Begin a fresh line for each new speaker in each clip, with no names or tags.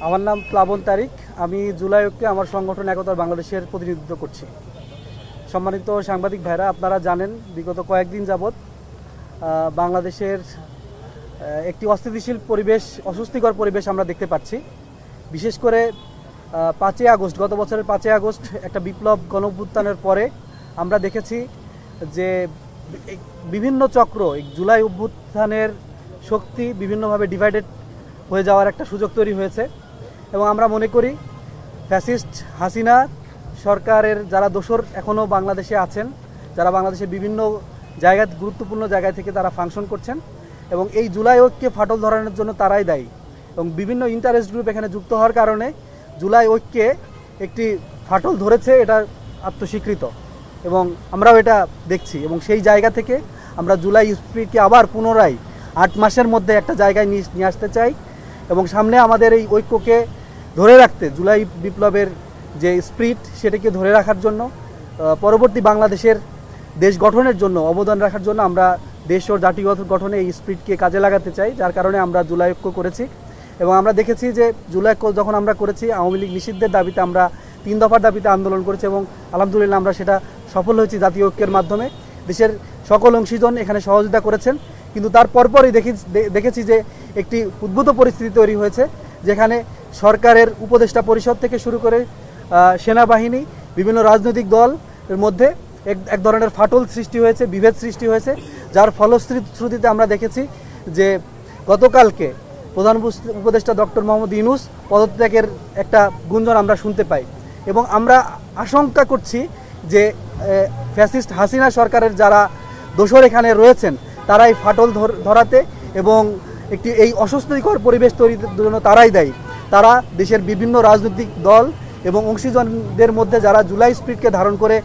আমার নাম প্লাবন তারিক। আমি জুলাই ঐক্যে আমার সংগঠন একতার বাংলাদেশের প্রতিনিধিত্ব করছি। সম্মানিত সাংবাদিক ভাইরা, আপনারা জানেন বিগত কয়েকদিন যাবৎ বাংলাদেশের একটি অস্থিতিশীল পরিবেশ, অস্বস্তিকর পরিবেশ আমরা দেখতে পাচ্ছি। বিশেষ করে 5ই আগস্ট, গত বছরের 5ই আগস্ট একটা বিপ্লব গণঅভ্যুত্থানের পরে আমরা দেখেছি যে বিভিন্ন চক্র জুলাই অভ্যুত্থানের শক্তি বিভিন্নভাবে ডিভাইডেড হয়ে যাওয়ার একটা সুযোগ তৈরি হয়েছে। এবং আমরা মনে করি ফ্যাসিস্ট হাসিনা সরকারের যারা দোসর এখনও বাংলাদেশে আছেন, যারা বাংলাদেশের বিভিন্ন জায়গায়, গুরুত্বপূর্ণ জায়গায় থেকে তারা ফাংশন করছেন, এবং এই জুলাই ঐক্যে ফাটল ধরানোর জন্য তারাই দায়ী। এবং বিভিন্ন ইন্টারেস্ট গ্রুপ এখানে যুক্ত হওয়ার কারণে জুলাই ঐক্যে একটি ফাটল ধরেছে, এটা আত্মস্বীকৃত এবং আমরাও এটা দেখছি। এবং সেই জায়গা থেকে আমরা জুলাই স্পিরিটকে আবার পুনরায় 8 মাসের মধ্যে একটা জায়গায় নিয়ে আসতে চাই এবং সামনে আমাদের এই ঐক্যকে ধরে রাখতে, জুলাই বিপ্লবের যে স্পিরিট সেটাকে ধরে রাখার জন্য, পরবর্তী বাংলাদেশের দেশ গঠনের জন্য অবদান রাখার জন্য আমরা দেশ ও জাতি গঠনে এই স্পিরিটকে কাজে লাগাতে চাই, যার কারণে আমরা জুলাই ঐক্য করেছি। এবং আমরা দেখেছি যে জুলাই ঐক্য যখন আমরা করেছি, আওয়ামী লীগ নিষিদ্ধের দাবিতে আমরা 3 দফার দাবিতে আন্দোলন করেছি এবং আলহামদুলিল্লাহ আমরা সেটা সফল হয়েছি জাতীয় ঐক্যের মাধ্যমে। দেশের সকল অংশীজন এখানে সহযোগিতা করেছেন, কিন্তু তার পরপরই দেখেছি যে একটি উদ্ভূত পরিস্থিতি তৈরি হয়েছে, যেখানে সরকারের উপদেষ্টা পরিষদ থেকে শুরু করে সেনাবাহিনী, বিভিন্ন রাজনৈতিক দলের মধ্যে এক ধরনের ফাটল সৃষ্টি হয়েছে, বিভেদ সৃষ্টি হয়েছে, যার ফলশ্রুতিতে আমরা দেখেছি যে গতকালকে প্রধান উপদেষ্টা ডক্টর মোহাম্মদ ইউনূস পদত্যাগের একটা গুঞ্জন আমরা শুনতে পাই। এবং আমরা আশঙ্কা করছি যে ফ্যাসিস্ট হাসিনা সরকারের যারা দোসর এখানে রয়েছেন, তারা এই ফাটল ধরাতে এবং এই অস্বস্তিকর পরিবেশ তৈরির জন্য তারাই দায়ী। তারা দেশের বিভিন্ন রাজনৈতিক দল এবং অংশীজনদের মধ্যে যারা জুলাই স্পিরিটকে ধারণ করে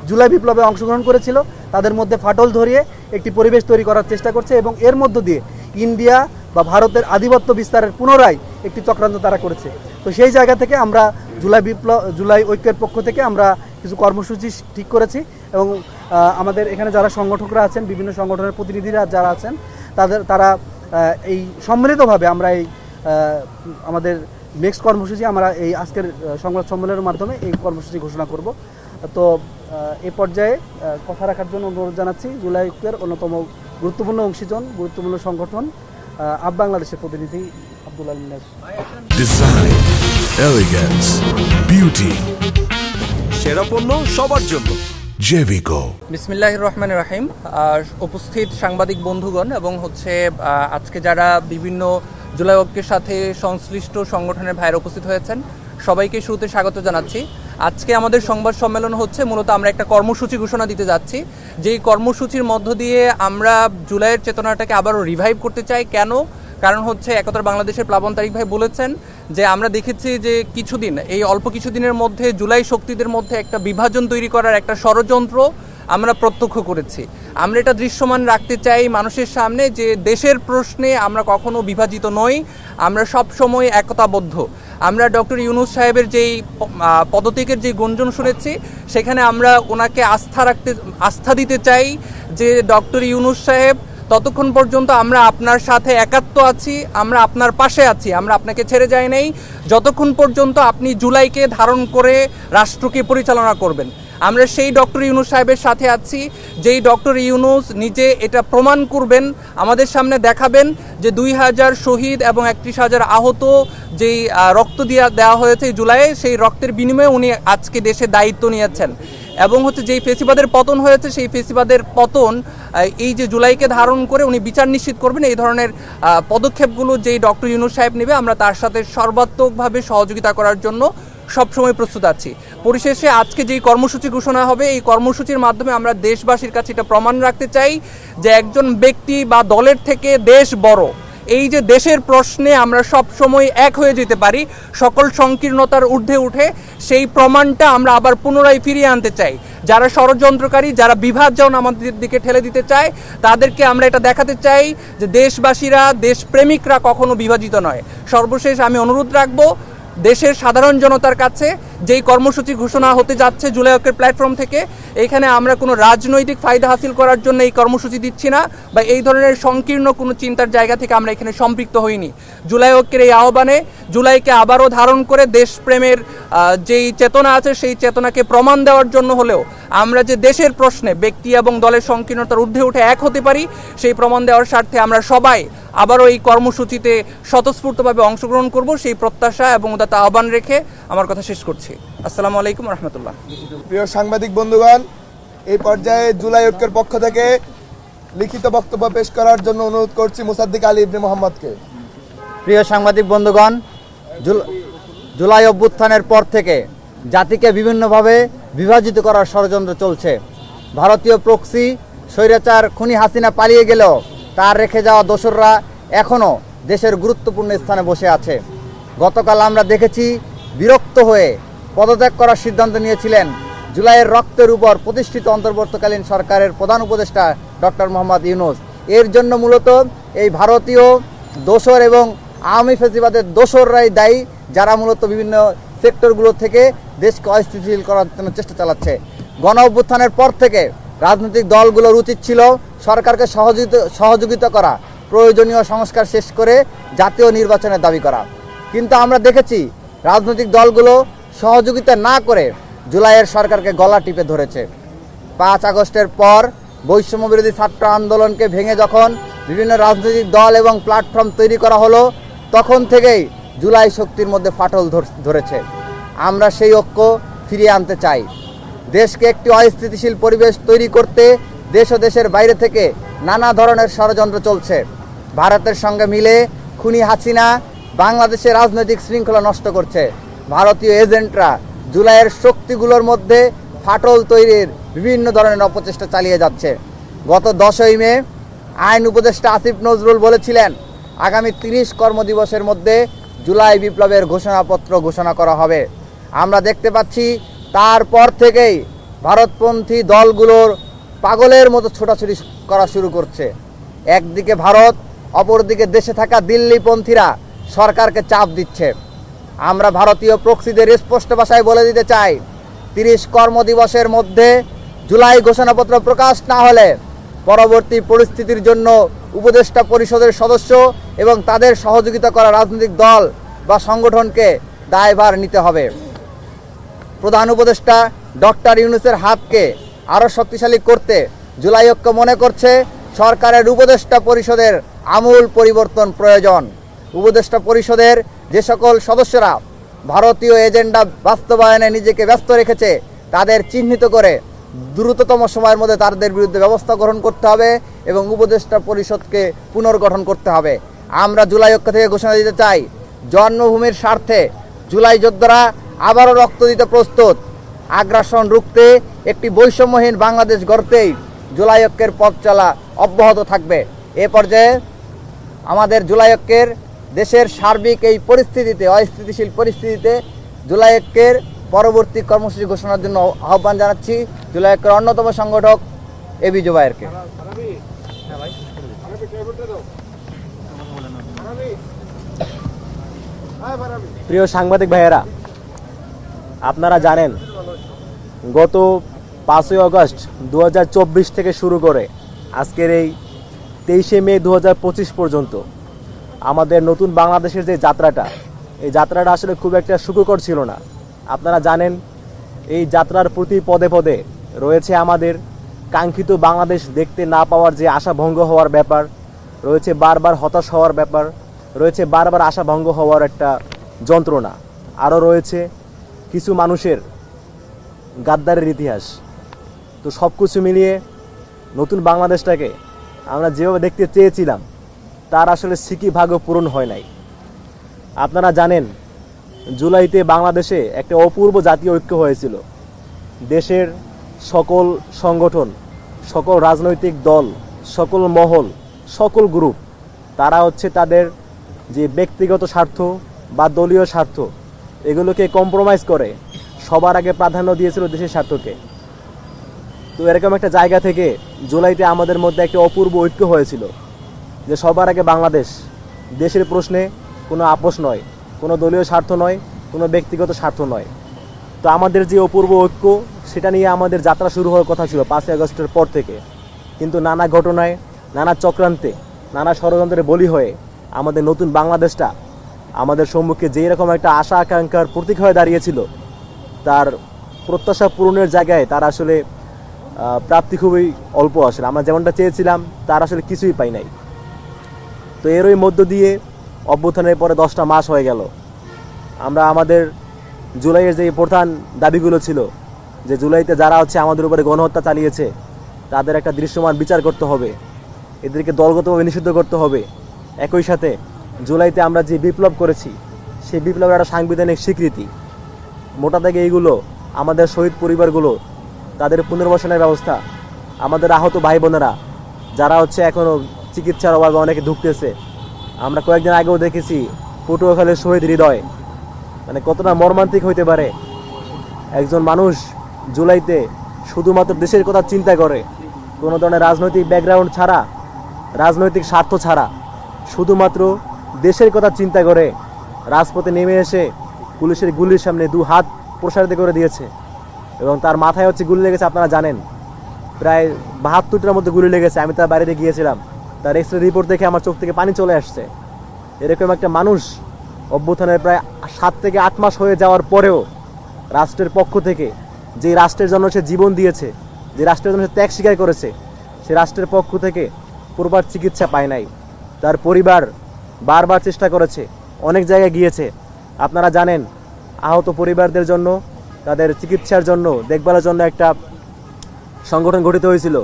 জুলাই বিপ্লবে অংশগ্রহণ করেছিল, তাদের মধ্যে ফাটল ধরিয়ে একটি পরিবেশ তৈরি করার চেষ্টা করছে এবং এর মধ্য দিয়ে ইন্ডিয়া বা ভারতের আধিপত্য বিস্তারের পুনরায় একটি চক্রান্ত তারা করেছে। তো সেই জায়গা থেকে আমরা জুলাই ঐক্যের পক্ষ থেকে আমরা কিছু কর্মসূচি ঠিক করেছি এবং আমাদের এখানে যারা সংগঠকরা আছেন, বিভিন্ন সংগঠনের প্রতিনিধিরা যারা আছেন, তারা এই সম্মিলিতভাবে আমরা এই আমাদের নেক্সট কর্মসূচি আমরা এই আজকের সংবাদ সম্মেলনের মাধ্যমে এই কর্মসূচি ঘোষণা করব। তো এই পর্যায়ে কথা রাখার জন্য অনুরোধ জানাচ্ছি জুলাই ঐক্যের অন্যতম গুরুত্বপূর্ণ অংশীজন, গুরুত্বপূর্ণ সংগঠন আপ বাংলাদেশের প্রতিনিধি আব্দুল আল মিনাজ।
ডিজাইন, এলিগেন্স, বিউটি, সেরা পণ্য সবার জন্য জেভিকো।
বিসমিল্লাহির রহমানির রহিম। উপস্থিত সাংবাদিক বন্ধুগণ এবং আজকে যারা বিভিন্ন জুলাই ঐক্যের সাথে সংশ্লিষ্ট সংগঠনের ভাইয়েরা উপস্থিত হয়েছেন, সবাইকে শুরুতে স্বাগত জানাচ্ছি। আজকে আমাদের সংবাদ সম্মেলন হচ্ছে মূলত আমরা একটা কর্মসূচি ঘোষণা দিতে যাচ্ছি, যেই কর্মসূচির মধ্য দিয়ে আমরা জুলাইয়ের চেতনাটাকে আবারও রিভাইভ করতে চাই। কেন? কারণ একতার বাংলাদেশের প্লাবন তারিক ভাই বলেছেন যে আমরা দেখেছি যে এই অল্প কিছুদিনের মধ্যে জুলাই শক্তিদের মধ্যে একটা বিভাজন তৈরি করার একটা ষড়যন্ত্র আমরা প্রত্যক্ষ করেছি। আমরা এটা দৃশ্যমান রাখতে চাই মানুষের সামনে যে দেশের প্রশ্নে আমরা কখনো বিভাজিত নই, আমরা সব সময় একতাবদ্ধ। আমরা ডক্টর ইউনূস সাহেবের যেই পদত্যাগের যে গুঞ্জন শুনেছি, সেখানে আমরা ওনাকে আস্থা দিতে চাই যে ডক্টর ইউনূস সাহেব, ততক্ষণ পর্যন্ত আমরা আপনার সাথে একাত্ম আছি, আমরা আপনার পাশে আছি, আমরা আপনাকে ছেড়ে যাই নাই, যতক্ষণ পর্যন্ত আপনি জুলাইকে ধারণ করে রাষ্ট্রকে পরিচালনা করবেন। আমরা সেই ডক্টর ইউনূস সাহেবের সাথে আছি, যেই ডক্টর ইউনূস নিজে এটা প্রমাণ করবেন, আমাদের সামনে দেখাবেন যে 2000 শহীদ এবং 31,000 আহত যেই রক্ত দেওয়া হয়েছে জুলাইয়ে, সেই রক্তের বিনিময়ে উনি আজকে দেশে দায়িত্ব নিয়েছেন। এবং যেই ফেসিবাদের পতন হয়েছে, সেই ফেসিবাদের পতন এই যে জুলাইকে ধারণ করে উনি বিচার নিশ্চিত করবেন, এই ধরনের পদক্ষেপগুলো যেই ডক্টর ইউনূস সাহেব নেবে, আমরা তার সাথে সর্বাত্মকভাবে সহযোগিতা করার জন্য সবসময় প্রস্তুত আছি। পরিশেষে আজকে যেই কর্মসূচি ঘোষণা হবে, এই কর্মসূচির মাধ্যমে আমরা দেশবাসীর কাছে এটা প্রমাণ রাখতে চাই যে একজন ব্যক্তি বা দলের থেকে দেশ বড়। এই যে দেশের প্রশ্নে আমরা সব সময় এক হয়ে যেতে পারি, সকল সংকীর্ণতার ঊর্ধ্বে উঠে, সেই প্রমাণটা আমরা আবার পুনরায় ফিরিয়ে আনতে চাই। যারা ষড়যন্ত্রকারী, যারা বিভাজন আমাদের দিকে ঠেলে দিতে চায়, তাদেরকে আমরা এটা দেখাতে চাই যে দেশবাসীরা, দেশপ্রেমিকরা কখনো বিভাজিত নয়। সর্বশেষ আমি অনুরোধ রাখবো দেশের সাধারণ জনতার কাছে যেই কর্মসূচি ঘোষণা হতে যাচ্ছে জুলাই ঐক্যের প্ল্যাটফর্ম থেকে, এখানে আমরা কোনো রাজনৈতিক ফায়দা হাসিল করার জন্য এই কর্মসূচি দিচ্ছি না, বা এই ধরনের সংকীর্ণ কোনো চিন্তার জায়গা থেকে আমরা এখানে সম্পৃক্ত হইনি। জুলাই ঐক্যের এই আহ্বানে জুলাইকে আবারও ধারণ করে দেশপ্রেমের যেই চেতনা আছে সেই চেতনাকে প্রমাণ দেওয়ার জন্য হলেও আমরা যে দেশের প্রশ্নে ব্যক্তি এবং দলের সংকীর্ণতার ঊর্ধ্বে উঠে এক হতে পারি সেই প্রমাণ দেওয়ার স্বার্থে আমরা সবাই আবারও এই কর্মসূচিতে স্বতঃস্ফূর্তভাবে অংশগ্রহণ করব, সেই প্রত্যাশা এবং উদাত্ত আহ্বান রেখে আমার কথা শেষ করছি। আসসালামু আলাইকুম রহমতুল্লাহ।
প্রিয় সাংবাদিক বন্ধুগণ, এই পর্যায়ে জুলাই ঐক্যের পক্ষ থেকে লিখিত বক্তব্য পেশ করার জন্য অনুরোধ করছি মুসাদ্দিক আলী ইবনে মোহাম্মদকে।
প্রিয় সাংবাদিক বন্ধুগণ, জুলাই অভ্যুত্থানের পর থেকে জাতিকে বিভিন্নভাবে বিভাজিত করার ষড়যন্ত্র চলছে। ভারতীয় প্রক্সি স্বৈরাচার খুনি হাসিনা পালিয়ে গেলেও তার রেখে যাওয়া দোসররা এখনও দেশের গুরুত্বপূর্ণ স্থানে বসে আছে। গতকাল আমরা দেখেছি বিরক্ত হয়ে পদত্যাগ করার সিদ্ধান্ত নিয়েছিলেন জুলাইয়ের রক্তের উপর প্রতিষ্ঠিত অন্তর্বর্তীকালীন সরকারের প্রধান উপদেষ্টা ডক্টর মোহাম্মদ ইউনূস। এর জন্য মূলত এই ভারতীয় দোসর এবং আওয়ামী ফ্যাসিবাদের দোসররাই দায়ী, যারা মূলত বিভিন্ন সেক্টরগুলো থেকে দেশকে অস্থিতিশীল করার জন্য চেষ্টা চালাচ্ছে। গণ অভ্যুত্থানের পর থেকে রাজনৈতিক দলগুলোর উচিত ছিল সরকারকে সহযোগিতা করা, প্রয়োজনীয় সংস্কার শেষ করে জাতীয় নির্বাচনের দাবি করা। কিন্তু আমরা দেখেছি রাজনৈতিক দলগুলো সহযোগিতা না করে জুলাইয়ের সরকারকে গলা টিপে ধরেছে। 5 আগস্টের পর বৈষম্যবিরোধী ছাত্র আন্দোলনকে ভেঙে যখন বিভিন্ন রাজনৈতিক দল এবং প্ল্যাটফর্ম তৈরি করা হলো, তখন থেকেই জুলাই শক্তির মধ্যে ফাটল ধরেছে। আমরা সেই ঐক্য ফিরিয়ে আনতে চাই। দেশকে একটি অস্থিতিশীল পরিবেশ তৈরি করতে দেশ ও দেশের বাইরে থেকে নানা ধরনের ষড়যন্ত্র চলছে। ভারতের সঙ্গে মিলে খুনি হাসিনা বাংলাদেশের রাজনৈতিক শৃঙ্খলা নষ্ট করছে। ভারতীয় এজেন্টরা জুলাইয়ের শক্তিগুলোর মধ্যে ফাটল তৈরির বিভিন্ন ধরনের অপচেষ্টা চালিয়ে যাচ্ছে। গত 10ই মে আইন উপদেষ্টা আসিফ নজরুল বলেছিলেন আগামী 30 কর্মদিবসের মধ্যে জুলাই বিপ্লবের ঘোষণাপত্র ঘোষণা করা হবে। আমরা দেখতে পাচ্ছি তারপর থেকেই ভারতপন্থী দলগুলোর পাগলের মতো ছোটাছুটি করা শুরু করছে। একদিকে ভারত, অপরদিকে দেশে থাকা দিল্লিপন্থীরা সরকারকে চাপ দিচ্ছে। আমরা ভারতীয় প্রক্সিদের স্পষ্ট ভাষায় বলে দিতে চাই, 30 কর্মদিবসের মধ্যে জুলাই ঘোষণাপত্র প্রকাশ না হলে পরবর্তী পরিস্থিতির জন্য উপদেষ্টা পরিষদের সদস্য এবং তাদের সহযোগিতা করা রাজনৈতিক দল বা সংগঠনকে দায়ভার নিতে হবে। প্রধান উপদেষ্টা ডক্টর ইউনূসের হাতকে আরও শক্তিশালী করতে জুলাই ঐক্য মনে করছে সরকারের উপদেষ্টা পরিষদের আমূল পরিবর্তন প্রয়োজন। উপদেষ্টা পরিষদের যে সকল সদস্যরা ভারতীয় এজেন্ডা বাস্তবায়নে নিজেকে ব্যস্ত রেখেছে তাদের চিহ্নিত করে দ্রুততম সময়ের মধ্যে তাদের বিরুদ্ধে ব্যবস্থা গ্রহণ করতে হবে এবং উপদেষ্টা পরিষদকে পুনর্গঠন করতে হবে। আমরা জুলাই ঐক্য থেকে ঘোষণা দিতে চাই, জন্মভূমির স্বার্থে জুলাই যোদ্ধারা আবারও রক্ত দিতে প্রস্তুত। আগ্রাসন রুখতে একটি বৈষম্যহীন বাংলাদেশ গড়তেই জুলাই ঐক্যের পথ চলা অব্যাহত থাকবে। এ পর্যায়ে আমাদের জুলাই ঐক্যের দেশের সার্বিক এই পরিস্থিতিতে, অস্থিতিশীল পরিস্থিতিতে জুলাই ঐক্যের পরবর্তী কর্মসূচি ঘোষণার জন্য আহ্বান জানাচ্ছি জুলাই ঐক্যের অন্যতম সংগঠক এবি জুবায়েরকে।
প্রিয় সাংবাদিক ভাইয়েরা, আপনারা জানেন গত 5ই আগস্ট 2024 থেকে শুরু করে আজকের এই 23শে মে 2025 পর্যন্ত আমাদের নতুন বাংলাদেশের যে যাত্রাটা, এই যাত্রাটা আসলে খুব একটা সুখকর ছিল না। আপনারা জানেন এই যাত্রার প্রতি পদে পদে রয়েছে আমাদের কাঙ্ক্ষিত বাংলাদেশ দেখতে না পাওয়ার যে আশাভঙ্গ হওয়ার ব্যাপার রয়েছে, বারবার হতাশ হওয়ার ব্যাপার রয়েছে, বারবার আশাভঙ্গ হওয়ার একটা যন্ত্রণা, আরও রয়েছে কিছু মানুষের গাদ্দারের ইতিহাস। তো সব কিছু মিলিয়ে নতুন বাংলাদেশটাকে আমরা যেভাবে দেখতে চেয়েছিলাম তার আসলে সিকি ভাগও পূরণ হয় নাই। আপনারা জানেন জুলাইতে বাংলাদেশে একটা অপূর্ব জাতীয় ঐক্য হয়েছিল। দেশের সকল সংগঠন, সকল রাজনৈতিক দল, সকল মহল, সকল গ্রুপ, তারা হচ্ছে তাদের যে ব্যক্তিগত স্বার্থ বা দলীয় স্বার্থ এগুলোকে কম্প্রোমাইজ করে সবার আগে প্রাধান্য দিয়েছিল দেশের স্বার্থকে। তো এরকম একটা জায়গা থেকে জুলাইতে আমাদের মধ্যে একটা অপূর্ব ঐক্য হয়েছিল যে সবার আগে বাংলাদেশ, দেশের প্রশ্নে কোনো আপোষ নয়, কোনো দলীয় স্বার্থ নয়, কোনো ব্যক্তিগত স্বার্থ নয়। তো আমাদের যে অপূর্ব ঐক্য, সেটা নিয়ে আমাদের যাত্রা শুরু হওয়ার কথা ছিল 5ই আগস্টের পর থেকে। কিন্তু নানা ঘটনায়, নানা চক্রান্তে, নানা ষড়যন্ত্রের বলি হয়ে আমাদের নতুন বাংলাদেশটা আমাদের সম্মুখে যেই রকম একটা আশা আকাঙ্ক্ষার প্রতীক হয়ে দাঁড়িয়েছিল, তার প্রত্যাশা পূরণের জায়গায় তার আসলে প্রাপ্তি খুবই অল্প আসলে। আমরা যেমনটা চেয়েছিলাম তার আসলে কিছুই পাই নাই। তো এরই মধ্য দিয়ে অভ্যুত্থানের পরে 10টা মাস হয়ে গেল। আমরা আমাদের জুলাইয়ের যে প্রধান দাবিগুলো ছিল, যে জুলাইতে যারা আমাদের উপরে গণহত্যা চালিয়েছে তাদের একটা দৃশ্যমান বিচার করতে হবে, এদেরকে দলগতভাবে নিষিদ্ধ করতে হবে। একই সাথে জুলাইতে আমরা যে বিপ্লব করেছি সেই বিপ্লবের একটা সাংবিধানিক স্বীকৃতি। মোটা দাগে এইগুলো, আমাদের শহীদ পরিবারগুলো তাদের পুনর্বাসনের ব্যবস্থা, আমাদের আহত ভাই বোনেরা যারা এখনও চিকিৎসার অভাবে অনেকে ধুঁকতেছে। আমরা কয়েকদিন আগেও দেখেছি পটুয়াখালীর শহীদ হৃদয়, মানে কতটা মর্মান্তিক হইতে পারে একজন মানুষ জুলাইতে শুধুমাত্র দেশের কথা চিন্তা করে, কোনো ধরনের রাজনৈতিক ব্যাকগ্রাউন্ড ছাড়া, রাজনৈতিক স্বার্থ ছাড়া, শুধুমাত্র দেশের কথা চিন্তা করে রাজপথে নেমে এসে পুলিশের গুলির সামনে 2 হাত প্রসারিত করে দিয়েছে এবং তার মাথায় গুলি লেগেছে। আপনারা জানেন প্রায় 72টার মধ্যে গুলি লেগেছে। আমি তার বাড়িতে গিয়েছিলাম, তার এক্সরে রিপোর্ট দেখে আমার চোখ থেকে পানি চলে আসছে। এরকম একটা মানুষ অভ্যুত্থানের প্রায় 7 থেকে 8 মাস হয়ে যাওয়ার পরেও রাষ্ট্রের পক্ষ থেকে, যে রাষ্ট্রের জন্য সে জীবন দিয়েছে, যে রাষ্ট্রের জন্য সে ত্যাগ স্বীকার করেছে, সে রাষ্ট্রের পক্ষ থেকে প্রপার চিকিৎসা পায় নাই। তার পরিবার বারবার চেষ্টা করেছে, অনেক জায়গায় গিয়েছে। আপনারা জানেন আহত পরিবারদের জন্য, তাদের চিকিৎসার জন্য, দেখভালের জন্য একটা সংগঠন গঠিত হয়েছিল,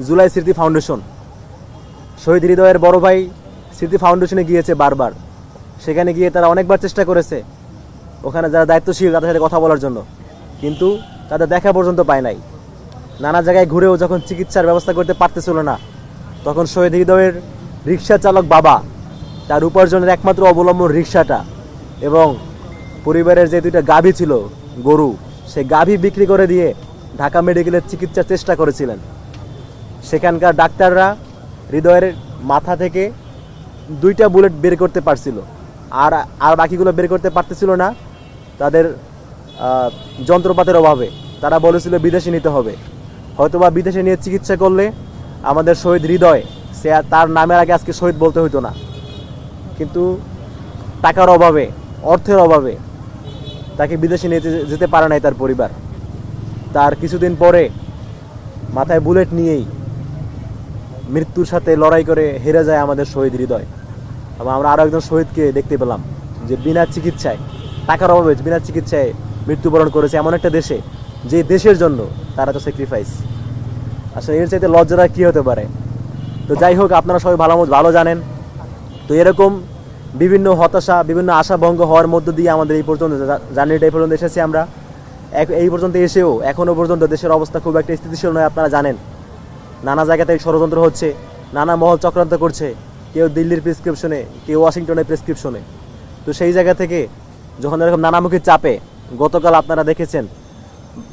জুলাই স্মৃতি ফাউন্ডেশন। শহীদ হৃদয়ের বড় ভাই স্মৃতি ফাউন্ডেশনে গিয়েছে বারবার। সেখানে গিয়ে তারা অনেকবার চেষ্টা করেছে ওখানে যারা দায়িত্বশীল তাদের সাথে কথা বলার জন্য, কিন্তু তাদের দেখা পর্যন্ত পায় নাই। নানা জায়গায় ঘুরেও যখন চিকিৎসার ব্যবস্থা করতে পারতেছিল না, তখন শহীদ হৃদয়ের রিক্সা চালক বাবা, তার উপার্জনের একমাত্র অবলম্বন রিক্সাটা, এবং পরিবারের যে 2টা গাভী ছিল, গরু, সেই গাভী বিক্রি করে দিয়ে ঢাকা মেডিকেলের চিকিৎসার চেষ্টা করেছিলেন। সেখানকার ডাক্তাররা হৃদয়ের মাথা থেকে 2টা বুলেট বের করতে পারছিল, আর বাকিগুলো বের করতে পারতেছিল না তাদের যন্ত্রপাতির অভাবে। তারা বলেছিল বিদেশে নিতে হবে, হয়তোবা বিদেশে নিয়ে চিকিৎসা করলে আমাদের শহীদ হৃদয়, সে তার নামের আগে আজকে শহীদ বলতে হইতো না। কিন্তু টাকার অভাবে, অর্থের অভাবে তাকে বিদেশে নিয়ে যেতে পারে নাই তার পরিবার। তার কিছুদিন পরে মাথায় বুলেট নিয়েই মৃত্যুর সাথে লড়াই করে হেরে যায় আমাদের শহীদ হৃদয়। এবং আমরা আরও একজন শহীদকে দেখতে পেলাম যে বিনা চিকিৎসায়, টাকার অভাবে বিনা চিকিৎসায় মৃত্যুবরণ করেছে এমন একটা দেশে, যে দেশের জন্য তারা তো স্যাক্রিফাইস। আসলে এর চাইতে লজ্জাটা কী হতে পারে? তো যাই হোক, আপনারা সবাই ভালো জানেন। তো এরকম বিভিন্ন হতাশা, বিভিন্ন আশাভঙ্গ হওয়ার মধ্য দিয়ে আমাদের এই পর্যন্ত জার্নিটা এই পর্যন্ত এসেছি আমরা। এই পর্যন্ত এসেও এখনও পর্যন্ত দেশের অবস্থা খুব একটা স্থিতিশীল নয়। আপনারা জানেন নানা জায়গাতে ষড়যন্ত্র হচ্ছে, নানা মহল চক্রান্ত করছে, কেউ দিল্লির প্রেসক্রিপশনে, কেউ ওয়াশিংটনের প্রেসক্রিপশনে। তো সেই জায়গা থেকে যখন এরকম নানামুখী চাপে, গতকাল আপনারা দেখেছেন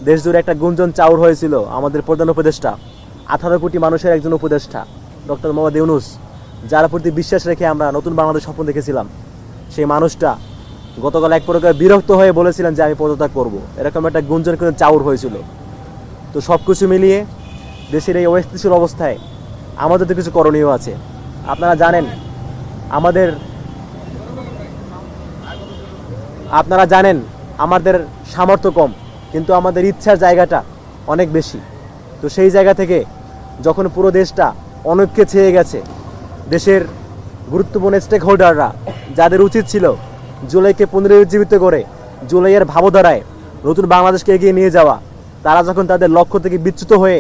দেশ জুড়ে একটা গুঞ্জন চাউর হয়েছিল আমাদের প্রধান উপদেষ্টা, 18 কোটি মানুষের একজন উপদেষ্টা ডক্টর মোহাম্মদ ইউনূস, যার প্রতি বিশ্বাস রেখে আমরা নতুন বাংলাদেশ স্বপ্ন দেখেছিলাম। সেই মানুষটা গতকাল এক প্রকার বিরক্ত হয়ে বলেছিলেন যে আমি পদত্যাগ করব। এরকম একটা গুঞ্জন কিন্তু চাউর হয়েছিল। তো সব কিছু মিলিয়ে দেশের এই অস্থিতিশীল অবস্থায় আমাদের তো কিছু করণীয় আছে। আপনারা জানেন আমাদের সামর্থ্য কম, কিন্তু আমাদের ইচ্ছার জায়গাটা অনেক বেশি। তো সেই জায়গা থেকে যখন পুরো দেশটা অনৈক্যে ছেয়ে গেছে, দেশের গুরুত্বপূর্ণ স্টেক হোল্ডাররা, যাদের উচিত ছিল জুলাইকে পুনরুজ্জীবিত করে জুলাইয়ের ভাবধারায় নতুন বাংলাদেশকে এগিয়ে নিয়ে যাওয়া, তারা যখন তাদের লক্ষ্য থেকে বিচ্যুত হয়ে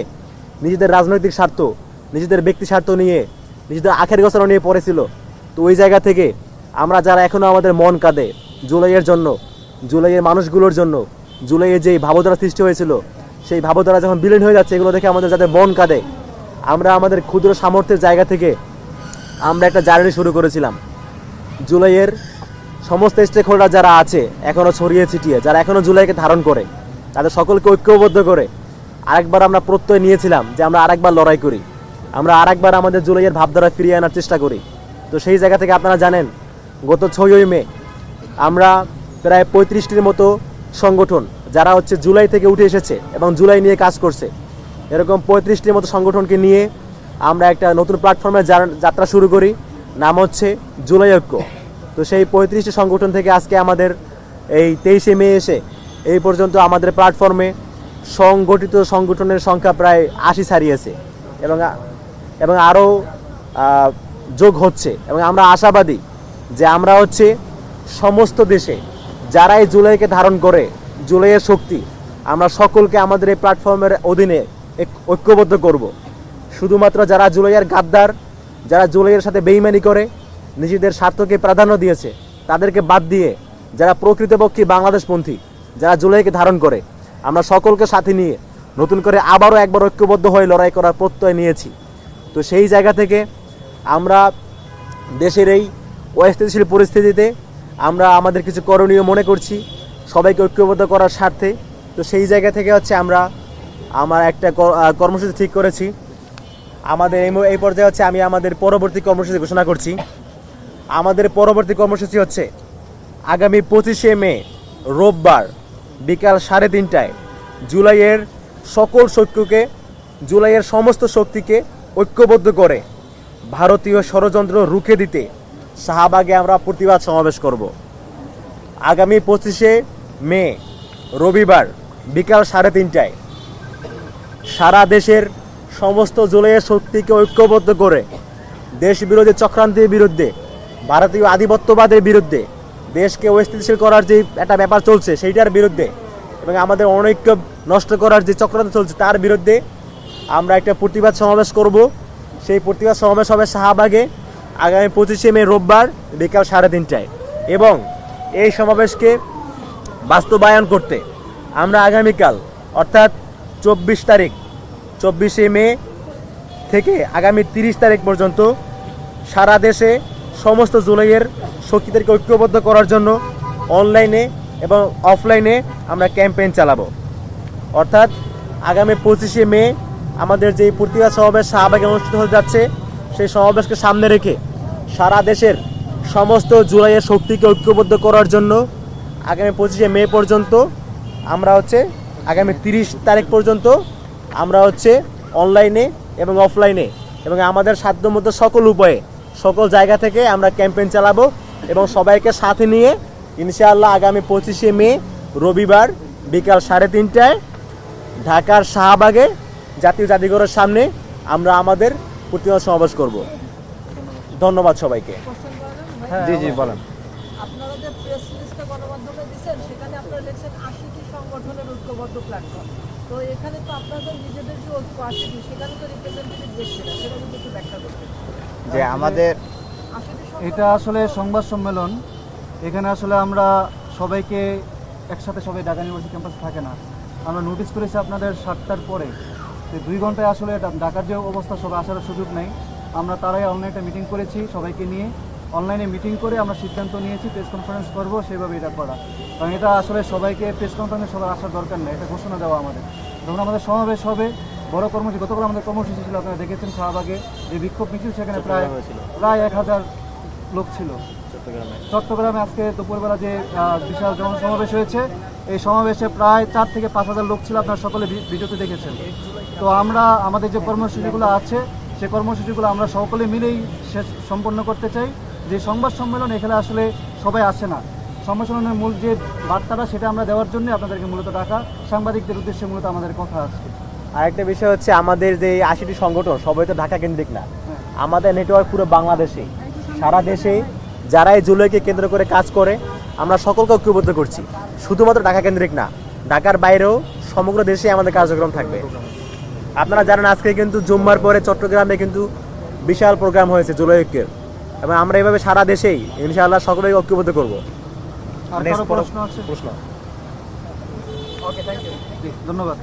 নিজেদের রাজনৈতিক স্বার্থ, নিজেদের ব্যক্তি স্বার্থ নিয়ে, নিজেদের আখের গোছানো নিয়ে পড়েছিল, তো ওই জায়গা থেকে আমরা যারা এখনও আমাদের মন কাঁদে জুলাইয়ের জন্য, জুলাইয়ের মানুষগুলোর জন্য, জুলাইয়ে যেই ভাবধারা সৃষ্টি হয়েছিল, সেই ভাবধারা যখন বিলীন হয়ে যাচ্ছে, এগুলো দেখে আমাদের যাদের মন কাঁদে, আমরা আমাদের ক্ষুদ্র সামর্থ্যের জায়গা থেকে আমরা একটা জার্নি শুরু করেছিলাম। জুলাইয়ের সমস্ত স্টেক হোল্ডার যারা আছে এখনও ছড়িয়ে ছিটিয়ে, যারা এখনও জুলাইকে ধারণ করে, তাদের সকলকে ঐক্যবদ্ধ করে আরেকবার আমরা প্রত্যয় নিয়েছিলাম যে আমরা আরেকবার লড়াই করি, আমরা আরেকবার আমাদের জুলাইয়ের ভাবধারা ফিরিয়ে আনার চেষ্টা করি। তো সেই জায়গা থেকে আপনারা জানেন গত 6ই মে আমরা প্রায় 35টির মতো সংগঠন, যারা হচ্ছে জুলাই থেকে উঠে এসেছে এবং জুলাই নিয়ে কাজ করছে। এরকম 35টির মতো সংগঠনকে নিয়ে আমরা একটা নতুন প্ল্যাটফর্মে যাত্রা শুরু করি, নাম হচ্ছে জুলাই ঐক্য। তো সেই 35টি সংগঠন থেকে আজকে আমাদের এই 23শে মে এসে এই পর্যন্ত আমাদের প্ল্যাটফর্মে সংগঠিত সংগঠনের সংখ্যা প্রায় 80 ছাড়িয়েছে এবং আরও যোগ হচ্ছে। এবং আমরা আশাবাদী যে আমরা হচ্ছে সমস্ত দেশে যারা এই জুলাইকে ধারণ করে, জুলাইয়ের শক্তি, আমরা সকলকে আমাদের এই প্ল্যাটফর্মের অধীনে ঐক্যবদ্ধ করব। শুধুমাত্র যারা জুলাইয়ের গাদ্দার, যারা জুলাইয়ের সাথে বেইমানি করে নিজেদের স্বার্থকে প্রাধান্য দিয়েছে, তাদেরকে বাদ দিয়ে যারা প্রকৃতপক্ষে বাংলাদেশপন্থী, যারা জুলাইকে ধারণ করে, আমরা সকলকে সাথে নিয়ে নতুন করে আবারও একবার ঐক্যবদ্ধ হয়ে লড়াই করার প্রত্যয় নিয়েছি। তো সেই জায়গা থেকে আমরা দেশের এই অস্থিতিশীল পরিস্থিতিতে আমরা আমাদের কিছু করণীয় মনে করছি সবাইকে ঐক্যবদ্ধ করার স্বার্থে। তো সেই জায়গা থেকে হচ্ছে আমার একটা কর্মসূচি ঠিক করেছি। আমাদের এই পর্যায়ে হচ্ছে আমি আমাদের পরবর্তী কর্মসূচি ঘোষণা করছি। আমাদের পরবর্তী কর্মসূচি হচ্ছে আগামী 25শে মে রোববার বিকাল 3:30টায় জুলাইয়ের সকল শক্তিকে, জুলাইয়ের সমস্ত শক্তিকে ঐক্যবদ্ধ করে ভারতীয় ষড়যন্ত্র রুখে দিতে শাহবাগে আমরা প্রতিবাদ সমাবেশ করব। আগামী 25শে মে রবিবার বিকাল 3:30টায় সারা দেশের সমস্ত জুলাইয়ের শক্তিকে ঐক্যবদ্ধ করে দেশ বিরোধী চক্রান্তের বিরুদ্ধে, ভারতীয় আধিপত্যবাদের বিরুদ্ধে, দেশকে অস্থিতিশীল করার যে একটা ব্যাপার চলছে সেইটার বিরুদ্ধে এবং আমাদের অনৈক্য নষ্ট করার যে চক্রান্ত চলছে তার বিরুদ্ধে আমরা একটা প্রতিবাদ সমাবেশ করব। সেই প্রতিবাদ সমাবেশ হবে শাহবাগে আগামী 25শে মে রোববার বিকাল 3:30টায়। এবং এই সমাবেশকে বাস্তবায়ন করতে আমরা আগামীকাল অর্থাৎ 24শে মে থেকে আগামী 30 তারিখ পর্যন্ত সারা দেশে সমস্ত জুলাইয়ের শক্তিদেরকে ঐক্যবদ্ধ করার জন্য অনলাইনে এবং অফলাইনে আমরা ক্যাম্পেইন চালাবো। অর্থাৎ আগামী 25শে মে আমাদের যে প্রতিবাদ সমাবেশ শাহবাগে অনুষ্ঠিত হতে যাচ্ছে, সেই সমাবেশকে সামনে রেখে সারা দেশের সমস্ত জুলাইয়ের শক্তিকে ঐক্যবদ্ধ করার জন্য আগামী 25শে মে পর্যন্ত আমরা হচ্ছে আগামী 30 তারিখ পর্যন্ত আমরা হচ্ছে অনলাইনে এবং অফলাইনে এবং আমাদের সাধ্যমতো সকল উপায়ে সকল জায়গা থেকে আমরা ক্যাম্পেইন চালাবো এবং সবাইকে সাথে নিয়ে ইনশাআল্লাহ আগামী 25শে মে রবিবার বিকাল 3:30টায় ঢাকার শাহবাগে জাতীয় জাদুঘরের সামনে আমরা আমাদের প্রতিবাদ সমাবেশ করব। ধন্যবাদ সবাইকে।
জি জি বলেন।
আপনারা যে প্রেস রিলিজটা গণমাধ্যমে দিচ্ছেন সেখানে আপনারা লিখছেন 80টি সংগঠনের ঐক্যবদ্ধ প্ল্যাটফর্ম। তো এখানে তো আপনাদের নিজেদের যে ঐক্য 80টি, সেখানে তো রিপ্রেজেন্টেটিভ দেখছি না, সেটা কিন্তু একটু ব্যাখ্যা করতে।
যে আমাদের
80টি
এটা আসলে সংবাদ সম্মেলন, এখানে আসলে আমরা সবাইকে একসাথে সবাই ঢাকা ইউনিভার্সিটি ক্যাম্পাসে থাকে না। আমরা নোটিশ করেছি আপনাদের 7টার পরে, তো 2 ঘন্টায় আসলে ঢাকার যে অবস্থা সবাই আসার সুযোগ নেই। আমরা তারাই অনলাইনে একটা মিটিং করেছি, সবাইকে নিয়ে অনলাইনে মিটিং করে আমরা সিদ্ধান্ত নিয়েছি প্রেস কনফারেন্স করবো, সেভাবে এটা করা। কারণ এটা আসলে সবাইকে প্রেস কনফারেন্সে সবার আসার দরকার নেই, এটা ঘোষণা দেওয়া আমাদের। যখন আমাদের সমাবেশ হবে, বড় কর্মসূচি, গতকাল আমাদের কর্মসূচি ছিল, আপনারা দেখেছেন শাহবাগে যে বিক্ষোভ মিছিল, সেখানে প্রায় 1000 লোক ছিল। চট্টগ্রামে আজকে দুপুরবেলা যে বিশাল জনসমাবেশ হয়েছে, এই সমাবেশে প্রায় 4 থেকে 5000 লোক ছিল, আপনারা সকলে ভিডিওতে দেখেছেন। তো আমরা আমাদের যে কর্মসূচিগুলো আছে, সেই কর্মসূচিগুলো আমরা সকলে মিলেই শেষ সম্পন্ন করতে চাই। যে সংবাদ সম্মেলন, এখানে আসলে সবাই আসে না, সংবাদ সম্মেলনের মূল যে বার্তাটা সেটা আমরা দেওয়ার জন্য আপনাদেরকে মূলত ডাকা, সাংবাদিকদের উদ্দেশ্যে মূলত আমাদের কথা আছে।
আরেকটা বিষয় হচ্ছে আমাদের যে 80টি সংগঠন সবাই তো ঢাকা কেন্দ্রিক না, আমাদের নেটওয়ার্ক পুরো বাংলাদেশে, সারা দেশে যারা এই জুলাইকে কেন্দ্র করে কাজ করে আমরা সকলকে ঐক্যবদ্ধ করছি। শুধুমাত্র ঢাকা কেন্দ্রিক না, ঢাকার বাইরেও সমগ্র দেশে আমাদের কার্যক্রম থাকবে। আপনারা জানেন আজকে কিন্তু জুম্মার পরে চট্টগ্রামে কিন্তু বিশাল প্রোগ্রাম হয়েছে জুলাই ঐক্যের, এবং আমরা এইভাবে সারা দেশেই ইনশাআল্লাহ সকলেই ঐক্যবদ্ধ করবো।
আর কারো প্রশ্ন আছে?
প্রশ্ন
ওকে, থ্যাংক ইউ, ধন্যবাদ।